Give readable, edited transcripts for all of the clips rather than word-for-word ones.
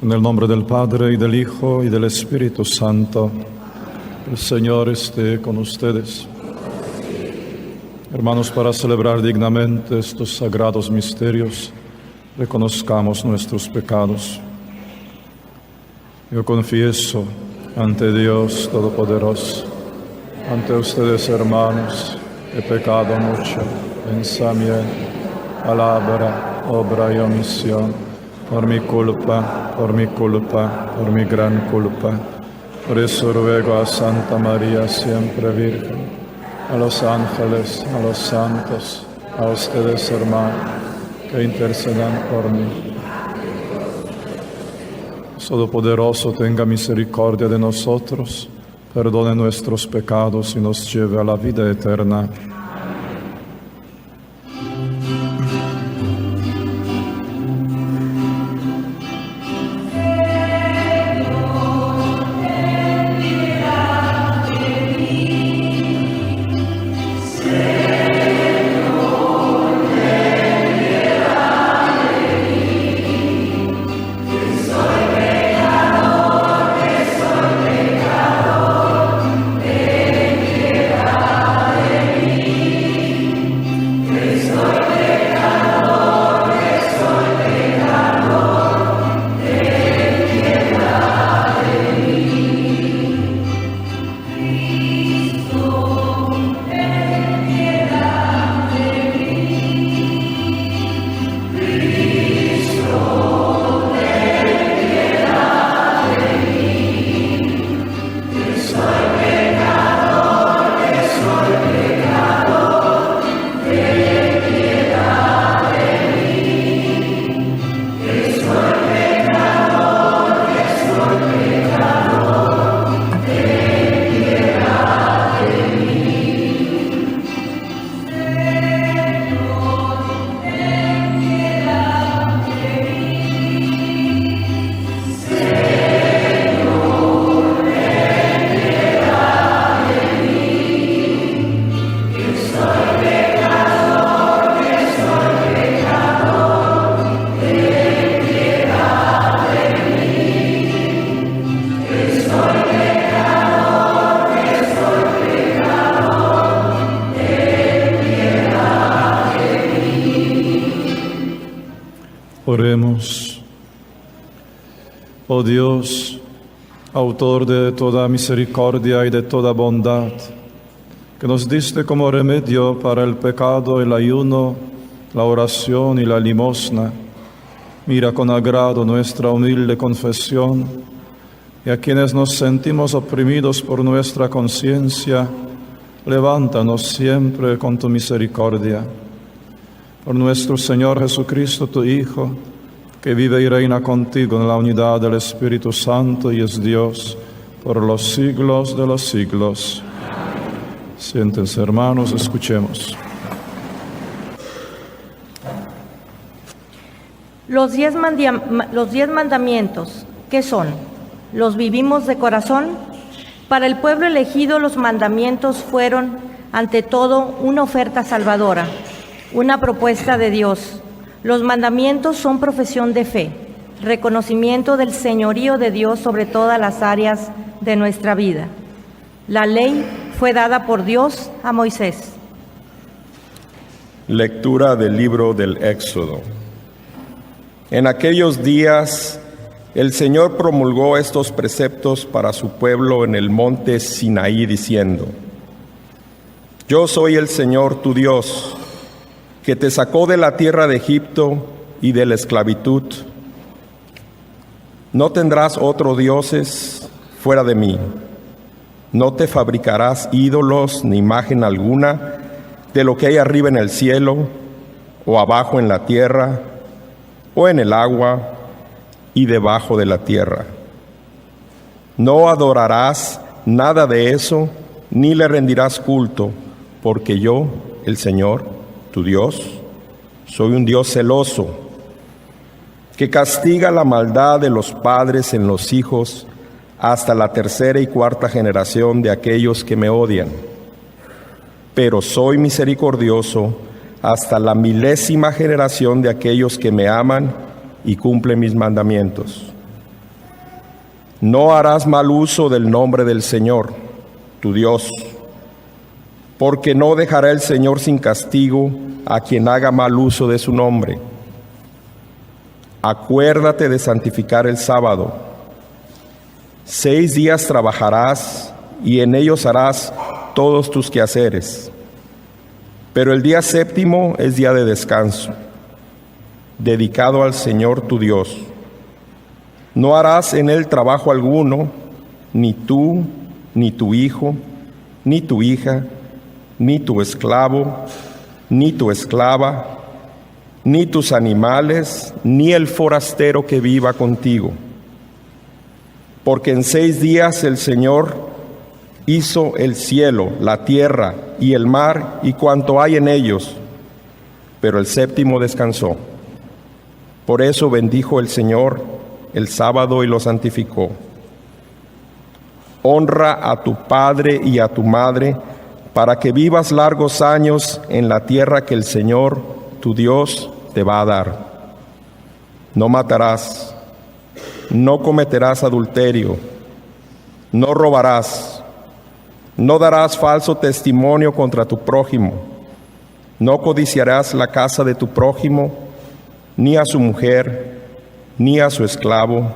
En el nombre del Padre, y del Hijo, y del Espíritu Santo, el Señor esté con ustedes. Hermanos, para celebrar dignamente estos sagrados misterios, reconozcamos nuestros pecados. Yo confieso ante Dios Todopoderoso, ante ustedes, hermanos, he pecado mucho, pensamiento, palabra, obra y omisión, por mi culpa, por mi gran culpa. Por eso ruego a Santa María, siempre Virgen, a los ángeles, a los santos, a ustedes, hermanos, que intercedan por mí. Todopoderoso, tenga misericordia de nosotros, perdone nuestros pecados y nos lleve a la vida eterna. Oremos. Oh Dios, autor de toda misericordia y de toda bondad, que nos diste como remedio para el pecado el ayuno, la oración y la limosna, mira con agrado nuestra humilde confesión, y a quienes nos sentimos oprimidos por nuestra conciencia, levántanos siempre con tu misericordia. Por nuestro Señor Jesucristo, tu Hijo, que vive y reina contigo en la unidad del Espíritu Santo y es Dios por los siglos de los siglos. Siéntense, hermanos, escuchemos. Los 10 mandamientos, ¿qué son? ¿Los vivimos de corazón? Para el pueblo elegido, los mandamientos fueron, ante todo, una oferta salvadora, una propuesta de Dios. Los mandamientos son profesión de fe, reconocimiento del señorío de Dios sobre todas las áreas de nuestra vida. La ley fue dada por Dios a Moisés. Lectura del libro del Éxodo. En aquellos días, el Señor promulgó estos preceptos para su pueblo en el monte Sinaí, diciendo: Yo soy el Señor tu Dios, que te sacó de la tierra de Egipto y de la esclavitud. No tendrás otros dioses fuera de mí. No te fabricarás ídolos ni imagen alguna de lo que hay arriba en el cielo, o abajo en la tierra, o en el agua y debajo de la tierra. No adorarás nada de eso, ni le rendirás culto, porque yo, el Señor, tu Dios, soy un Dios celoso, que castiga la maldad de los padres en los hijos hasta la tercera y cuarta generación de aquellos que me odian. Pero soy misericordioso hasta la 1000ª generación de aquellos que me aman y cumplen mis mandamientos. No harás mal uso del nombre del Señor, tu Dios, porque no dejará el Señor sin castigo a quien haga mal uso de su nombre. Acuérdate de santificar el sábado. 6 días trabajarás y en ellos harás todos tus quehaceres. Pero el día séptimo es día de descanso, dedicado al Señor tu Dios. No harás en él trabajo alguno, ni tú, ni tu hijo, ni tu hija, ni tu esclavo, ni tu esclava, ni tus animales, ni el forastero que viva contigo. Porque en 6 días el Señor hizo el cielo, la tierra y el mar y cuanto hay en ellos, pero el séptimo descansó. Por eso bendijo el Señor el sábado y lo santificó. Honra a tu padre y a tu madre, para que vivas largos años en la tierra que el Señor, tu Dios, te va a dar. No matarás, no cometerás adulterio, no robarás, no darás falso testimonio contra tu prójimo, no codiciarás la casa de tu prójimo, ni a su mujer, ni a su esclavo,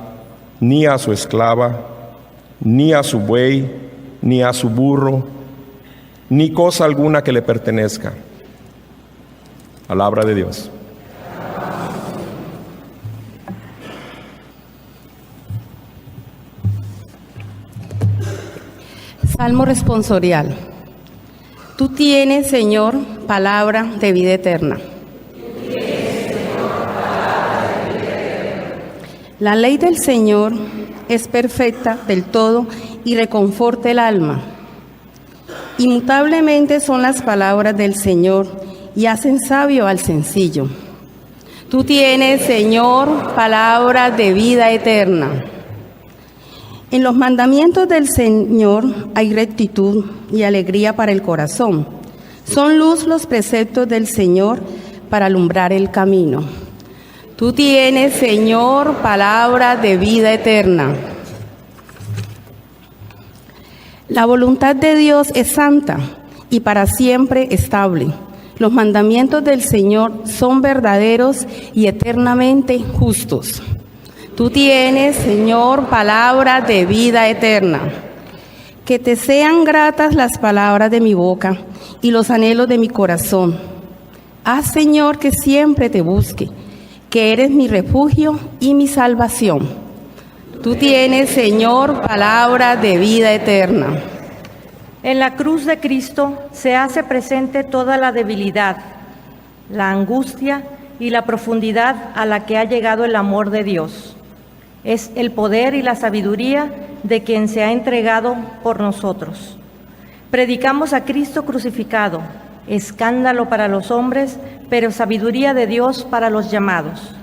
ni a su esclava, ni a su buey, ni a su burro, ni cosa alguna que le pertenezca. Palabra de Dios. Salmo responsorial. Tú tienes, Señor, palabra de vida eterna. La ley del Señor es perfecta del todo y reconforta el alma. Inmutablemente son las palabras del Señor y hacen sabio al sencillo. Tú tienes, Señor, palabra de vida eterna. En los mandamientos del Señor hay rectitud y alegría para el corazón. Son luz los preceptos del Señor para alumbrar el camino. Tú tienes, Señor, palabra de vida eterna. La voluntad de Dios es santa y para siempre estable. Los mandamientos del Señor son verdaderos y eternamente justos. Tú tienes, Señor, palabra de vida eterna. Que te sean gratas las palabras de mi boca y los anhelos de mi corazón. Haz, Señor, que siempre te busque, que eres mi refugio y mi salvación. Tú tienes, Señor, palabra de vida eterna. En la cruz de Cristo se hace presente toda la debilidad, la angustia y la profundidad a la que ha llegado el amor de Dios. Es el poder y la sabiduría de quien se ha entregado por nosotros. Predicamos a Cristo crucificado, escándalo para los hombres, pero sabiduría de Dios para los llamados.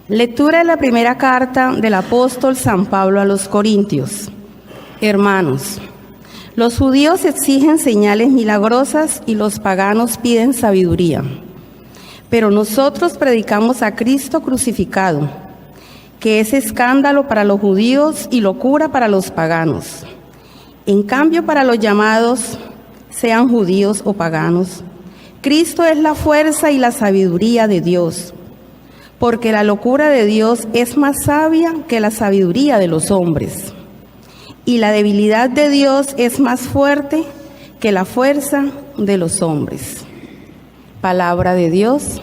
Lectura de la primera carta del apóstol San Pablo a los Corintios. Hermanos, los judíos exigen señales milagrosas y los paganos piden sabiduría. Pero nosotros predicamos a Cristo crucificado, que es escándalo para los judíos y locura para los paganos. En cambio, para los llamados, sean judíos o paganos, Cristo es la fuerza y la sabiduría de Dios, porque la locura de Dios es más sabia que la sabiduría de los hombres, y la debilidad de Dios es más fuerte que la fuerza de los hombres. Palabra de Dios.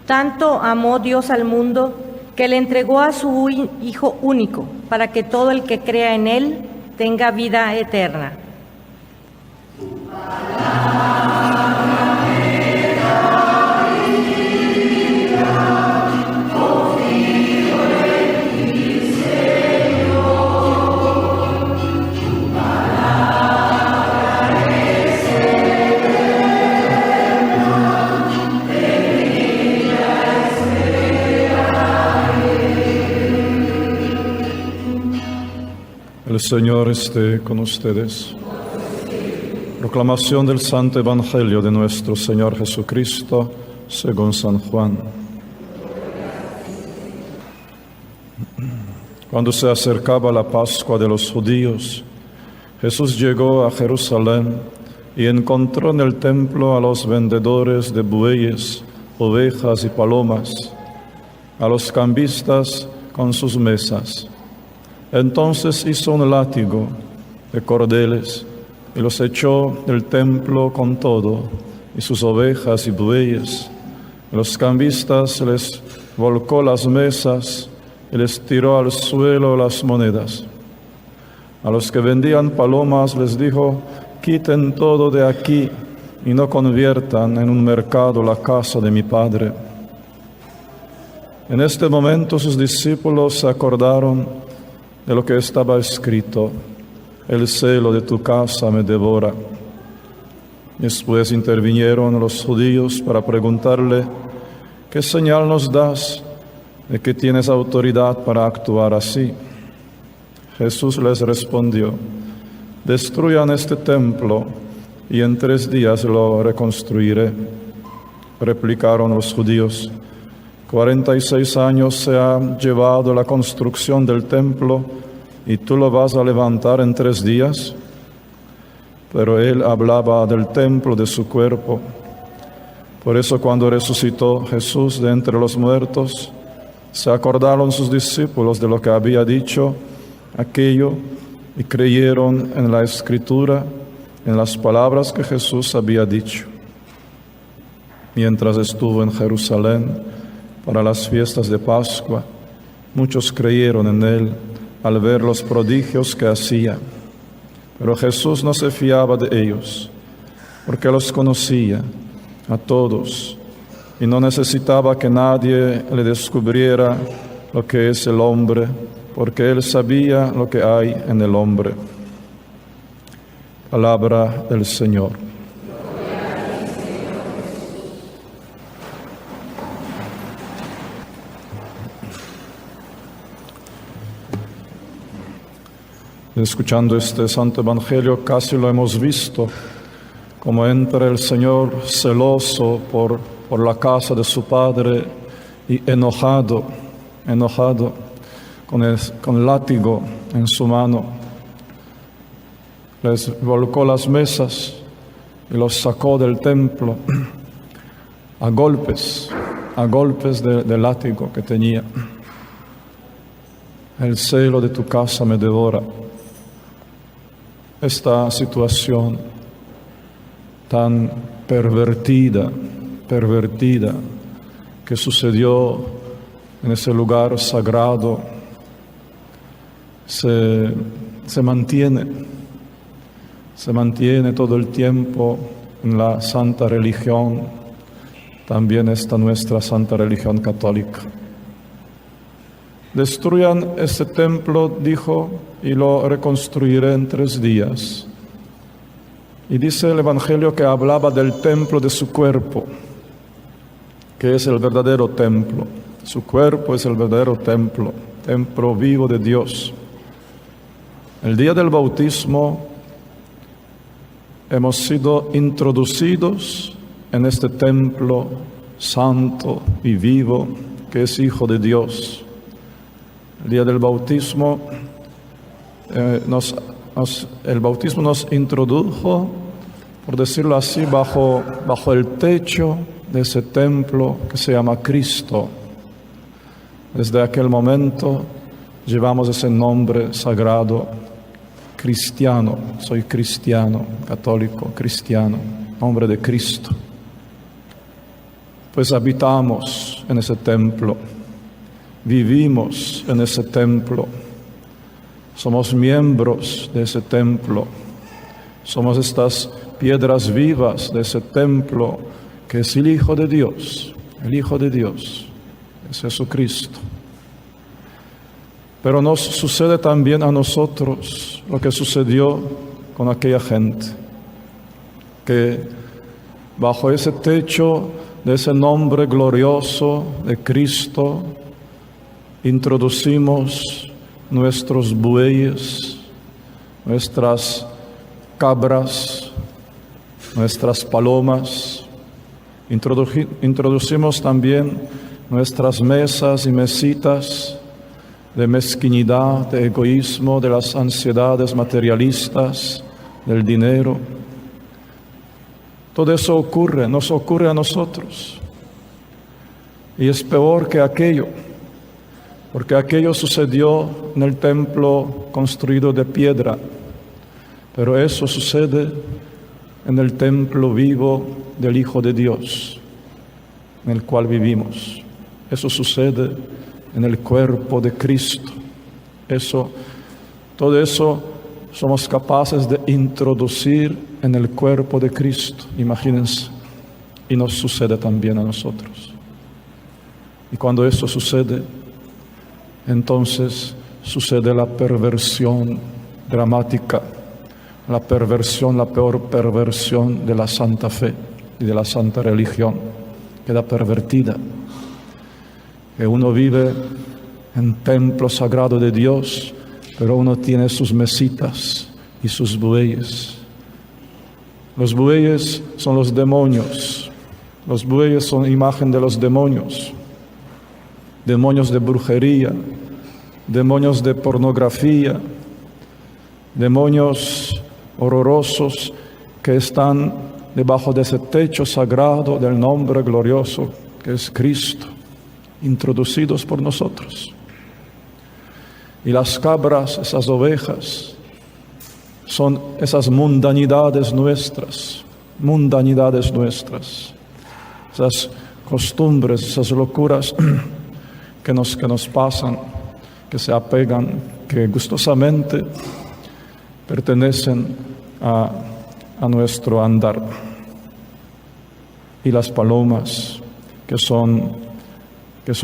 Tanto amó Dios al mundo que le entregó a su Hijo único, para que todo el que crea en Él tenga vida eterna. El Señor esté con ustedes. Proclamación del Santo Evangelio de nuestro Señor Jesucristo según San Juan. Cuando se acercaba la Pascua de los judíos, Jesús llegó a Jerusalén y encontró en el templo a los vendedores de bueyes, ovejas y palomas, a los cambistas con sus mesas. Entonces hizo un látigo de cordeles y los echó del templo con todo, y sus ovejas y bueyes. Los cambistas les volcó las mesas y les tiró al suelo las monedas. A los que vendían palomas les dijo: quiten todo de aquí y no conviertan en un mercado la casa de mi Padre. En este momento sus discípulos se acordaron de lo que estaba escrito: el celo de tu casa me devora. Después intervinieron los judíos para preguntarle: ¿qué señal nos das de que tienes autoridad para actuar así? Jesús les respondió: destruyan este templo y en 3 días lo reconstruiré. Replicaron los judíos: 46 años se ha llevado la construcción del templo y tú lo vas a levantar en 3 días. Pero él hablaba del templo de su cuerpo. Por eso cuando resucitó Jesús de entre los muertos, se acordaron sus discípulos de lo que había dicho aquello y creyeron en la Escritura, en las palabras que Jesús había dicho. Mientras estuvo en Jerusalén para las fiestas de Pascua, muchos creyeron en él al ver los prodigios que hacía. Pero Jesús no se fiaba de ellos, porque los conocía a todos y no necesitaba que nadie le descubriera lo que es el hombre, porque él sabía lo que hay en el hombre. Palabra del Señor. Escuchando este Santo Evangelio, casi lo hemos visto, como entra el Señor celoso por la casa de su Padre y enojado con el látigo en su mano. Les volcó las mesas y los sacó del templo a golpes de látigo que tenía. El celo de tu casa me devora. Esta situación tan pervertida que sucedió en ese lugar sagrado se mantiene todo el tiempo en la santa religión, también esta nuestra santa religión católica. Destruyan este templo, dijo, y lo reconstruiré en 3 días. Y dice el Evangelio que hablaba del templo de su cuerpo, que es el verdadero templo. Su cuerpo es el verdadero templo vivo de Dios. El día del bautismo hemos sido introducidos en este templo santo y vivo que es Hijo de Dios. El día del bautismo, el bautismo nos introdujo, por decirlo así, bajo el techo de ese templo que se llama Cristo. Desde aquel momento llevamos ese nombre sagrado, cristiano. Soy cristiano, católico, cristiano, nombre de Cristo. Pues habitamos en ese templo. Vivimos en ese templo, somos miembros de ese templo, somos estas piedras vivas de ese templo que es el Hijo de Dios, es Jesucristo. Pero nos sucede también a nosotros lo que sucedió con aquella gente, que bajo ese techo de ese nombre glorioso de Cristo, introducimos nuestros bueyes, nuestras cabras, nuestras palomas. Introducimos también nuestras mesas y mesitas de mezquinidad, de egoísmo, de las ansiedades materialistas, del dinero. Todo eso nos ocurre a nosotros. Y es peor que aquello, porque aquello sucedió en el templo construido de piedra, pero eso sucede en el templo vivo del Hijo de Dios, en el cual vivimos. Eso sucede en el cuerpo de Cristo. Todo eso somos capaces de introducir en el cuerpo de Cristo, imagínense, y nos sucede también a nosotros. Y cuando eso sucede, entonces sucede la perversión dramática, la peor perversión de la santa fe y de la santa religión. Queda pervertida. Que uno vive en templo sagrado de Dios, pero uno tiene sus mesitas y sus bueyes. Los bueyes son los demonios. Los bueyes son imagen de los demonios. Demonios de brujería, demonios de pornografía, demonios horrorosos que están debajo de ese techo sagrado del nombre glorioso que es Cristo, introducidos por nosotros. Y las cabras, esas ovejas, son esas mundanidades nuestras, esas costumbres, esas locuras que nos pasan, que se apegan, que gustosamente pertenecen a nuestro andar. Y las palomas, que son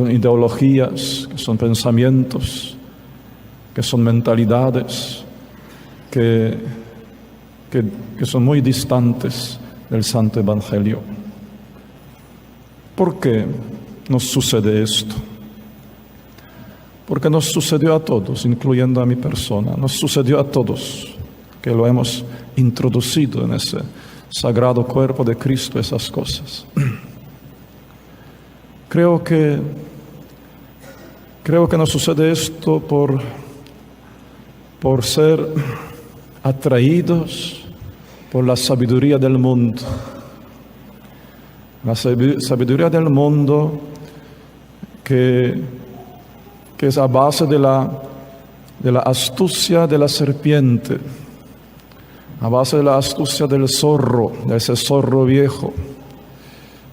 ideologías, que son pensamientos, que son mentalidades, que son muy distantes del Santo Evangelio. ¿Por qué nos sucede esto? Porque nos sucedió a todos, incluyendo a mi persona, nos sucedió a todos, que lo hemos introducido en ese sagrado cuerpo de Cristo, esas cosas. Creo que nos sucede esto por ser atraídos por la sabiduría del mundo. La sabiduría del mundo que es a base de la astucia de la serpiente, a base de la astucia del zorro, de ese zorro viejo,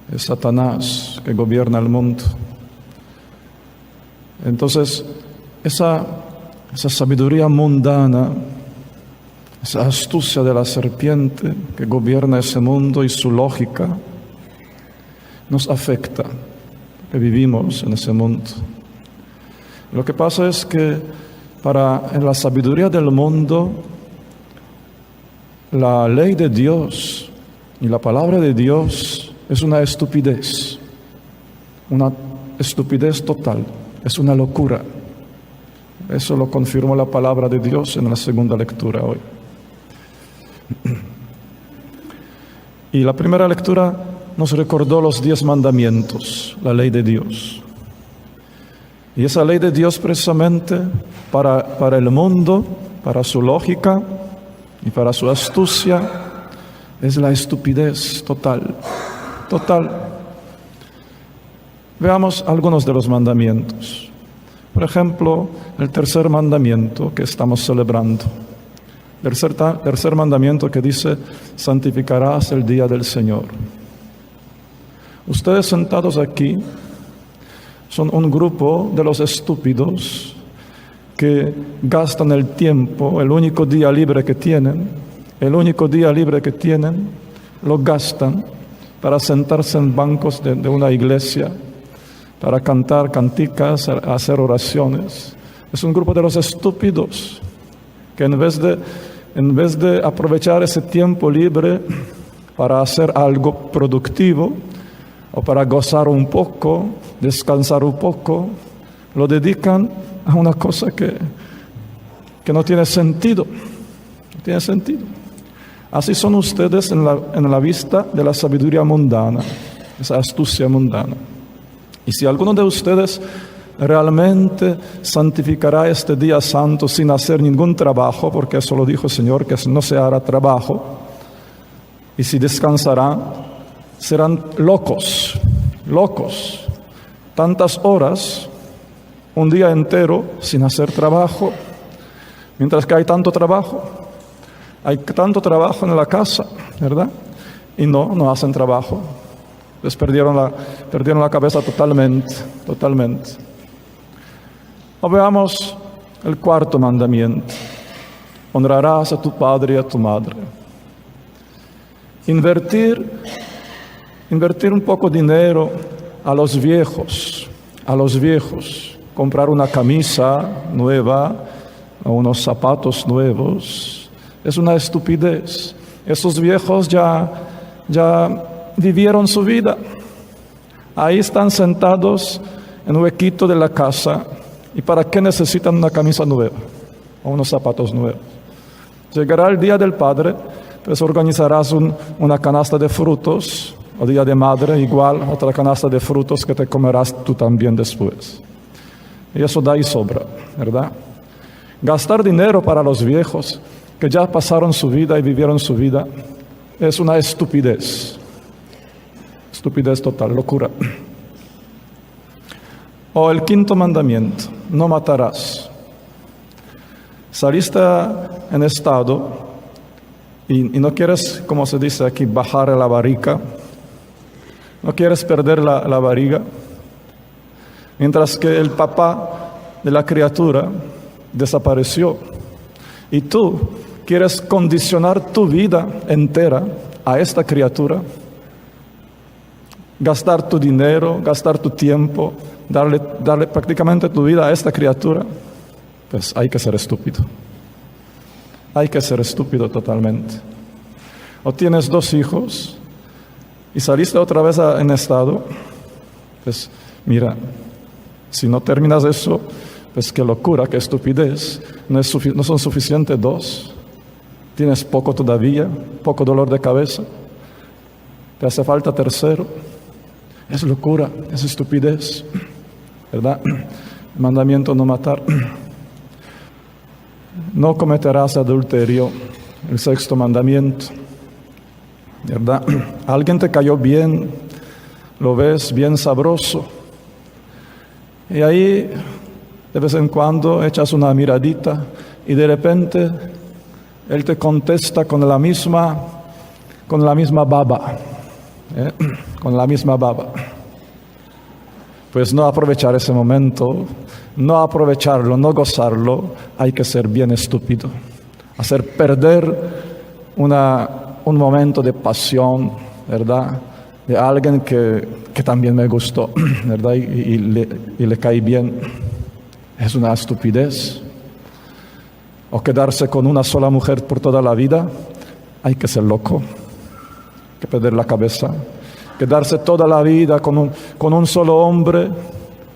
de Satanás que gobierna el mundo. Entonces, esa sabiduría mundana, esa astucia de la serpiente que gobierna ese mundo y su lógica, nos afecta, que vivimos en ese mundo. Lo que pasa es que en la sabiduría del mundo, la ley de Dios y la palabra de Dios es una estupidez total, es una locura. Eso lo confirmó la palabra de Dios en la segunda lectura hoy. Y la primera lectura nos recordó los 10 mandamientos, la ley de Dios. Y esa ley de Dios precisamente para el mundo, para su lógica y para su astucia, es la estupidez total. Veamos algunos de los mandamientos. Por ejemplo, el tercer mandamiento que estamos celebrando. Tercer mandamiento que dice: santificarás el día del Señor. Ustedes sentados aquí son un grupo de los estúpidos que gastan el tiempo, el único día libre que tienen, lo gastan para sentarse en bancos de una iglesia, para cantar canticas, hacer oraciones. Es un grupo de los estúpidos que en vez de aprovechar ese tiempo libre para hacer algo productivo o para gozar un poco, descansar un poco, lo dedican a una cosa que no tiene sentido. tiene sentido. Así son ustedes en la vista de la sabiduría mundana, esa astucia mundana. Y si alguno de ustedes realmente santificará este día santo sin hacer ningún trabajo, porque eso lo dijo el Señor, que no se hará trabajo, y si descansarán, serán locos. Tantas horas, un día entero sin hacer trabajo, mientras que hay tanto trabajo en la casa, ¿verdad? Y no hacen trabajo. Les perdieron la cabeza totalmente. O veamos el cuarto mandamiento. Honrarás a tu padre y a tu madre. Invertir un poco de dinero a los viejos. Comprar una camisa nueva o unos zapatos nuevos. Es una estupidez. Esos viejos ya vivieron su vida. Ahí están sentados en un huequito de la casa. ¿Y para qué necesitan una camisa nueva o unos zapatos nuevos? Llegará el Día del Padre, pues organizarás una canasta de frutos, o Día de Madre, igual, otra canasta de frutos que te comerás tú también después. Y eso da y sobra, ¿verdad? Gastar dinero para los viejos que ya pasaron su vida y vivieron su vida es una estupidez. Estupidez total, locura. O el quinto mandamiento, no matarás. Saliste en estado y no quieres, como se dice aquí, bajar la barriga. No quieres perder la barriga. Mientras que el papá de la criatura desapareció. Y tú quieres condicionar tu vida entera a esta criatura. Gastar tu dinero, gastar tu tiempo, darle prácticamente tu vida a esta criatura. Pues hay que ser estúpido. Hay que ser estúpido totalmente. O tienes 2 hijos y saliste otra vez en estado. Pues mira, si no terminas eso, pues qué locura, qué estupidez. No son suficientes 2. Tienes poco todavía, poco dolor de cabeza. Te hace falta 3. Es locura, es estupidez, ¿verdad? El mandamiento no matar. No cometerás adulterio, el 6º mandamiento, ¿verdad? Alguien te cayó bien, lo ves bien sabroso. Y ahí, de vez en cuando, echas una miradita y de repente él te contesta con la misma baba. Con la misma baba. Pues no aprovechar ese momento, no aprovecharlo, no gozarlo, hay que ser bien estúpido. Hacer perder un momento de pasión, ¿verdad? De alguien que también me gustó, ¿verdad? Y le cae bien. Es una estupidez. O quedarse con una sola mujer por toda la vida, hay que ser loco. Que perder la cabeza, quedarse toda la vida con un solo hombre,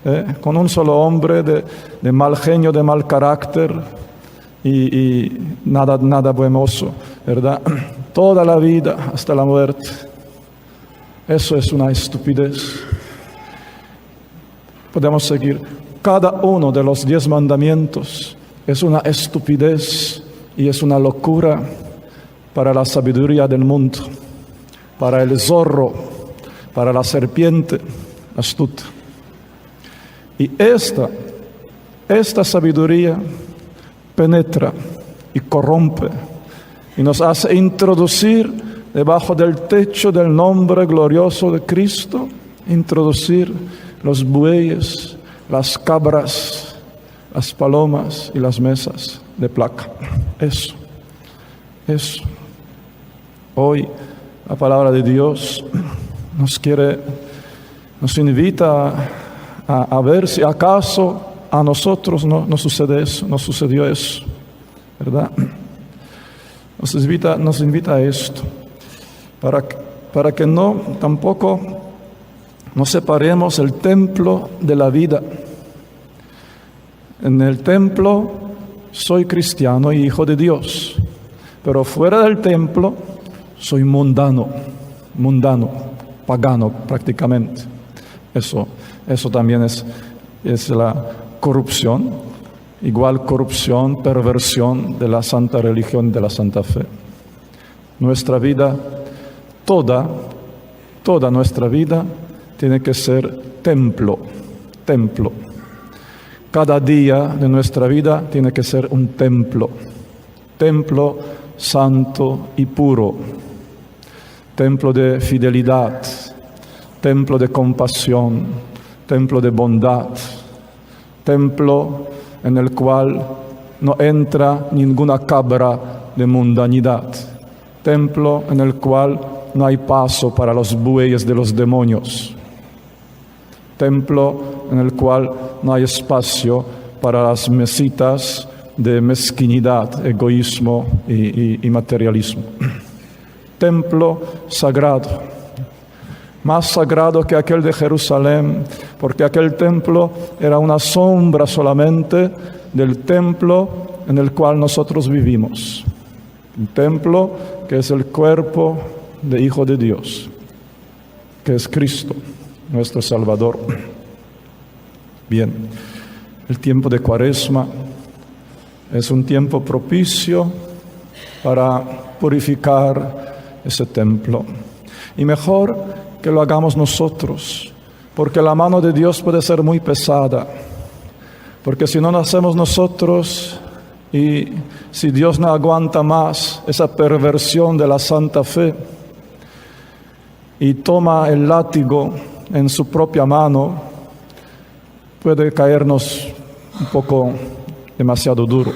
de mal genio, de mal carácter y nada buenoso, ¿verdad? Toda la vida hasta la muerte. Eso es una estupidez. Podemos seguir. Cada uno de los 10 mandamientos es una estupidez y es una locura para la sabiduría del mundo. Para el zorro, para la serpiente astuta. Y esta sabiduría penetra y corrompe y nos hace introducir debajo del techo del nombre glorioso de Cristo, introducir los bueyes, las cabras, las palomas y las mesas de placa. Eso. Hoy la palabra de Dios nos invita a ver si acaso a nosotros no sucede eso, no sucedió eso, ¿verdad? Nos invita a esto, para que tampoco nos separemos el templo de la vida. En el templo soy cristiano y hijo de Dios, pero fuera del templo soy mundano, pagano prácticamente. Eso también es la corrupción, igual corrupción, perversión de la santa religión y de la santa fe. Nuestra vida, toda nuestra vida tiene que ser templo. Cada día de nuestra vida tiene que ser un templo santo y puro, templo de fidelidad, templo de compasión, templo de bondad, templo en el cual no entra ninguna cabra de mundanidad, templo en el cual no hay paso para los bueyes de los demonios, templo en el cual no hay espacio para las mesitas de mezquinidad, egoísmo y materialismo. Templo sagrado, más sagrado que aquel de Jerusalén, porque aquel templo era una sombra solamente del templo en el cual nosotros vivimos. Un templo que es el cuerpo de Hijo de Dios, que es Cristo, nuestro Salvador. Bien, el tiempo de Cuaresma es un tiempo propicio para purificar ese templo. Y mejor que lo hagamos nosotros, porque la mano de Dios puede ser muy pesada. Porque si no lo hacemos nosotros y si Dios no aguanta más esa perversión de la santa fe y toma el látigo en su propia mano, puede caernos un poco demasiado duro.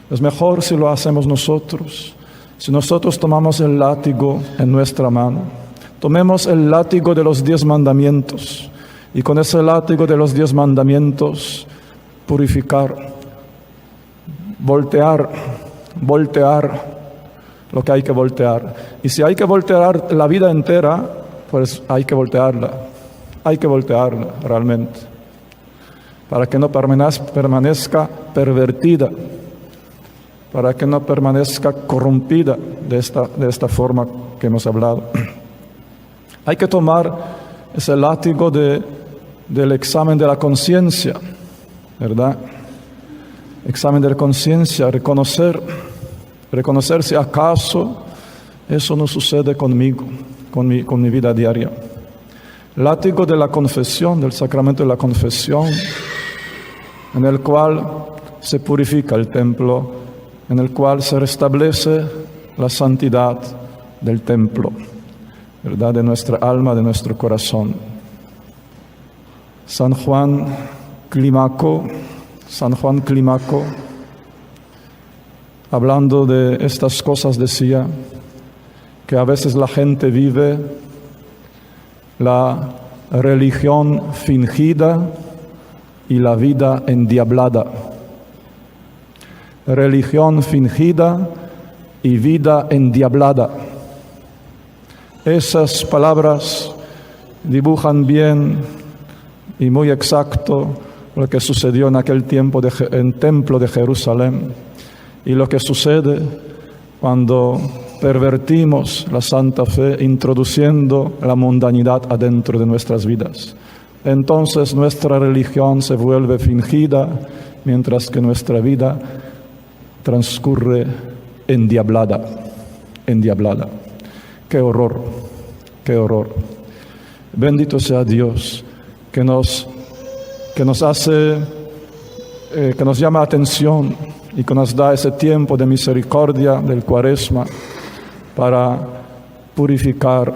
Es mejor si lo hacemos nosotros. Si nosotros tomamos el látigo en nuestra mano, tomemos el látigo de los 10 mandamientos y con ese látigo de los 10 mandamientos purificar, voltear lo que hay que voltear. Y si hay que voltear la vida entera, pues hay que voltearla realmente, para que no permanezca pervertida, para que no permanezca corrompida de esta forma que hemos hablado. Hay que tomar ese látigo del examen de la conciencia, ¿verdad? Examen de la conciencia, reconocer si acaso eso no sucede conmigo, con mi vida diaria. Látigo de la confesión, del sacramento de la confesión, en el cual se purifica el templo, en el cual se restablece la santidad del templo, ¿verdad? De nuestra alma, de nuestro corazón. San Juan Clímaco, hablando de estas cosas, decía que a veces la gente vive la religión fingida y la vida endiablada. Religión fingida y vida endiablada. Esas palabras dibujan bien y muy exacto lo que sucedió en aquel tiempo en el templo de Jerusalén y lo que sucede cuando pervertimos la santa fe introduciendo la mundanidad adentro de nuestras vidas. Entonces nuestra religión se vuelve fingida mientras que nuestra vida transcurre endiablada. ¡Qué horror! Bendito sea Dios que nos llama la atención y que nos da ese tiempo de misericordia del Cuaresma para purificar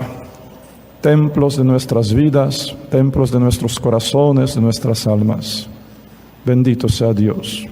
templos de nuestras vidas, templos de nuestros corazones, de nuestras almas. Bendito sea Dios.